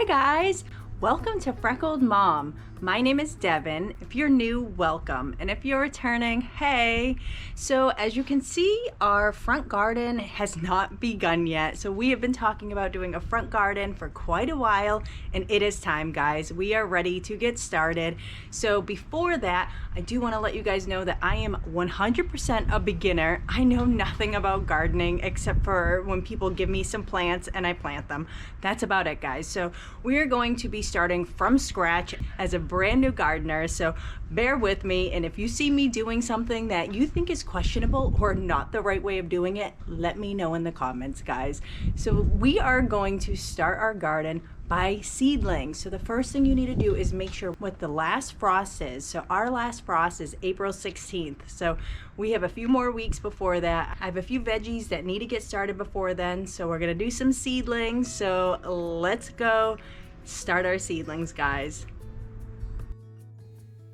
Hi guys, welcome to Freckled Mom. My name is Devin. If you're new, welcome. And if you're returning, hey. So as you can see, our front garden has not begun yet. So we have been talking about doing a front garden for quite a while, and it is time, guys. We are ready to get started. So before that, I do want to let you guys know that I am 100% a beginner. I know nothing about gardening except for when people give me some plants and I plant them. That's about it, guys. So we are going to be starting from scratch as a brand new gardener, so bear with me, and if you see me doing something that you think is questionable or not the right way of doing it, let me know in the comments, guys. So we are going to start our garden by seedlings. So the first thing you need to do is make sure what the last frost is. So our last frost is April 16th. So we have a few more weeks before that. I have a few veggies that need to get started before then. So we're gonna do some seedlings. So let's go start our seedlings, guys.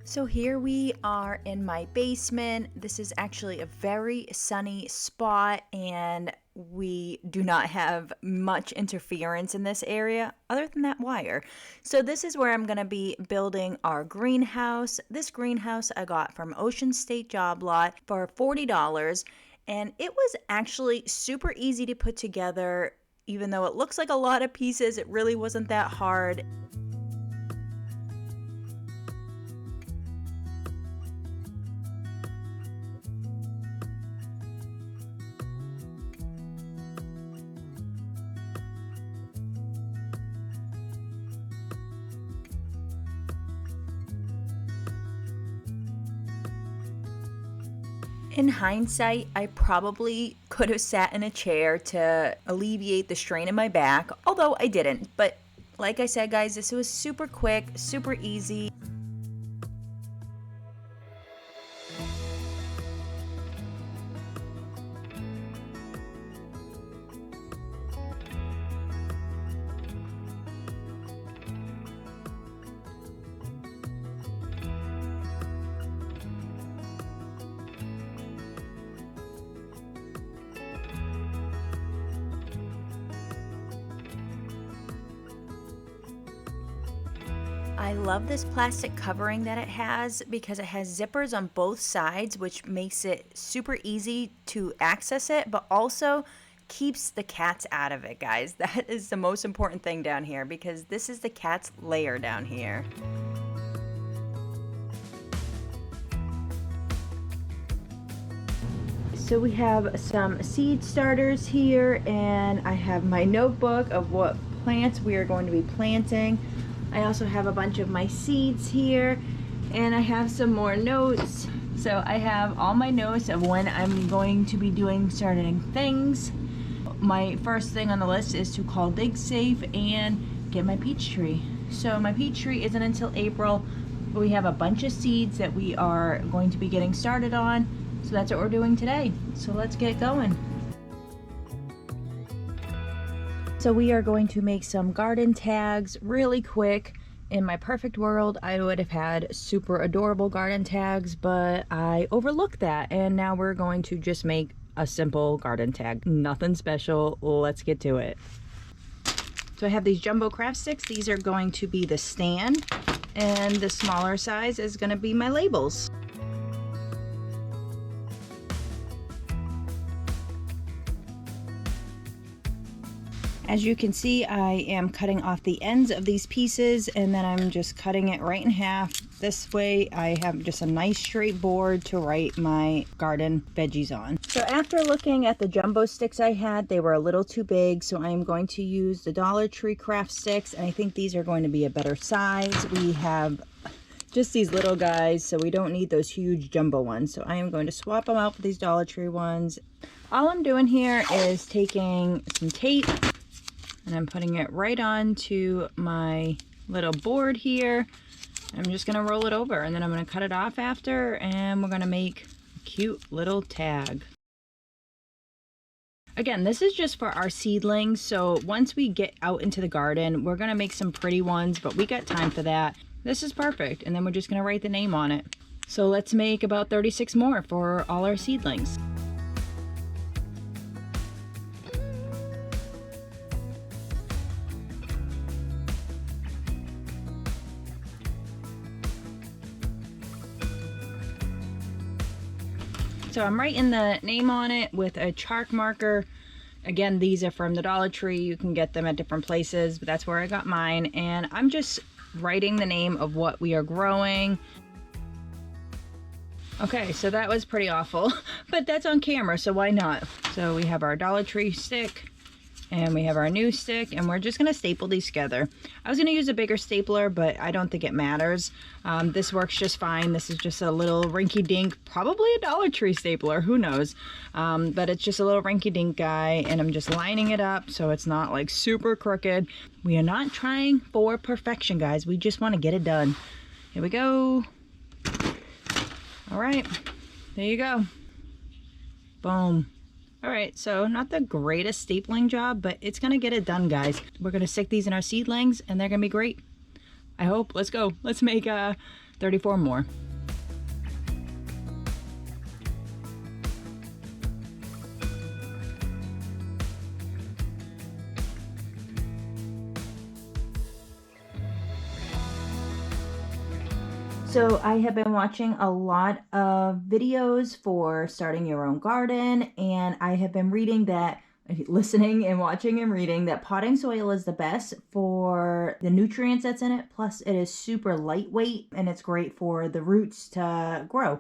So here we are in my basement. This is actually a very sunny spot, and we do not have much interference in this area other than that wire. So this is where I'm going to be building our greenhouse. This greenhouse I got from Ocean State Job Lot for $40, and it was actually super easy to put together. Even though it looks like a lot of pieces, it really wasn't that hard. In hindsight, I probably could have sat in a chair to alleviate the strain in my back, although I didn't. But like I said, guys, this was super quick, super easy. I love this plastic covering that it has because it has zippers on both sides, which makes it super easy to access it, but also keeps the cats out of it, guys. That is the most important thing down here because this is the cat's lair down here. So we have some seed starters here, and I have my notebook of what plants we are going to be planting. I also have a bunch of my seeds here, and I have some more notes. So I have all my notes of when I'm going to be doing certain things. My first thing on the list is to call dig safe and get my peach tree. So my peach tree isn't until April, but we have a bunch of seeds that we are going to be getting started on. So that's what we're doing today. So let's get going. So we are going to make some garden tags really quick. In my perfect world, I would have had super adorable garden tags, but I overlooked that. And now we're going to just make a simple garden tag. Nothing special. Let's get to it. So I have these jumbo craft sticks. These are going to be the stand, and the smaller size is going to be my labels. As you can see, I am cutting off the ends of these pieces, and then I'm just cutting it right in half. This way I have just a nice straight board to write my garden veggies on. So after looking at the jumbo sticks I had, they were a little too big, so I am going to use the Dollar Tree craft sticks, and I think these are going to be a better size. We have just these little guys, so we don't need those huge jumbo ones. So I am going to swap them out for these Dollar Tree ones. All I'm doing here is taking some tape, and I'm putting it right onto my little board here. I'm just gonna roll it over, and then I'm gonna cut it off after, and we're gonna make a cute little tag. Again, this is just for our seedlings, so once we get out into the garden, we're gonna make some pretty ones, but we got time for that. This is perfect, and then we're just gonna write the name on it. So let's make about 36 more for all our seedlings. so I'm writing the name on it with a chalk marker. Again, these are from the Dollar Tree. You can get them at different places, but that's where I got mine. And I'm just writing the name of what we are growing. Okay, so that was pretty awful, but that's on camera, so why not? So we have our Dollar Tree stick, and we have our new stick, and we're just gonna staple these together. I was gonna use a bigger stapler, but I don't think it matters. This works just fine. This is just a little rinky-dink, probably a Dollar Tree stapler, who knows? But it's just a little rinky-dink guy, and I'm just lining it up so it's not like super crooked. We are not trying for perfection, guys. We just wanna get it done. Here we go. All right, there you go. Boom. All right, so not the greatest stapling job, but it's gonna get it done, guys. We're gonna stick these in our seedlings and they're gonna be great. I hope. Let's go. Let's make 34 more. So I have been watching a lot of videos for starting your own garden, and I have been reading that, listening and watching and reading that potting soil is the best for the nutrients that's in it. Plus it is super lightweight and it's great for the roots to grow.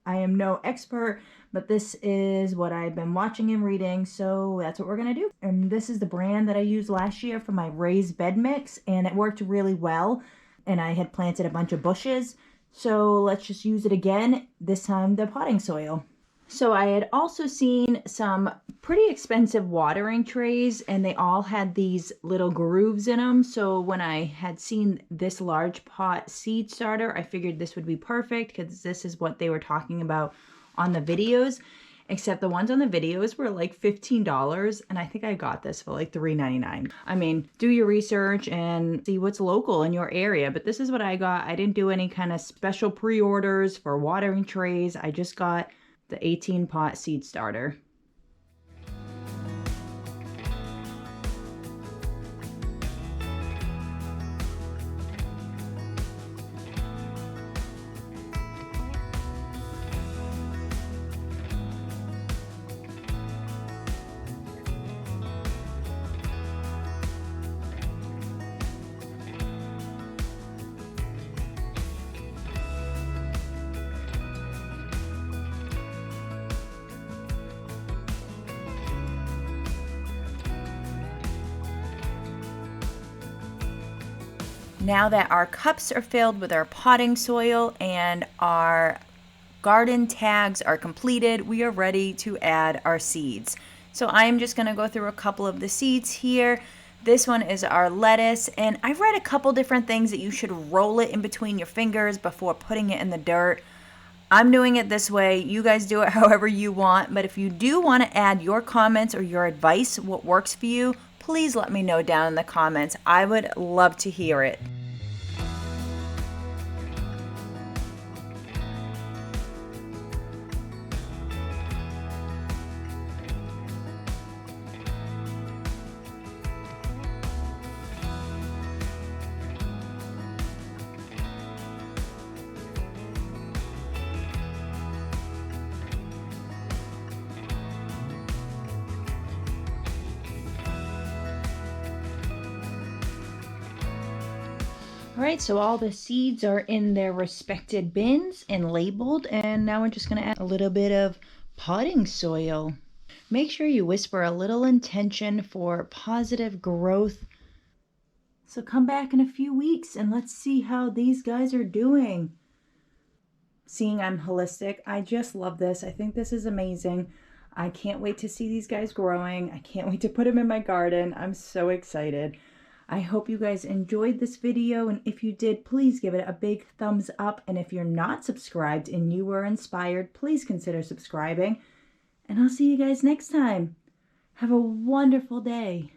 I am no expert, but this is what I've been watching and reading, so that's what we're gonna do. And this is the brand that I used last year for my raised bed mix, and it worked really well. And I had planted a bunch of bushes. So let's just use it again, this time the potting soil. So I had also seen some pretty expensive watering trays, and they all had these little grooves in them. So when I had seen this large pot seed starter, I figured this would be perfect because this is what they were talking about on the videos. Except the ones on the videos were like $15, and I think I got this for like $3.99. I mean, do your research and see what's local in your area, but this is what I got. I didn't do any kind of special pre-orders for watering trays. I just got the 18 pot seed starter. Now that our cups are filled with our potting soil and our garden tags are completed, we are ready to add our seeds. So I'm just going to go through a couple of the seeds here. This one is our lettuce, and I've read a couple different things that you should roll it in between your fingers before putting it in the dirt. I'm doing it this way. You guys do it however you want, but if you do want to add your comments or your advice, what works for you, please let me know down in the comments. I would love to hear it. All right, so all the seeds are in their respected bins and labeled, and now we're just gonna add a little bit of potting soil. Make sure you whisper a little intention for positive growth. So come back in a few weeks and let's see how these guys are doing. Seeing I'm holistic, I just love this. I think this is amazing. I can't wait to see these guys growing. I can't wait to put them in my garden. I'm so excited. I hope you guys enjoyed this video, and if you did, please give it a big thumbs up. And if you're not subscribed and you were inspired, please consider subscribing. And I'll see you guys next time. Have a wonderful day.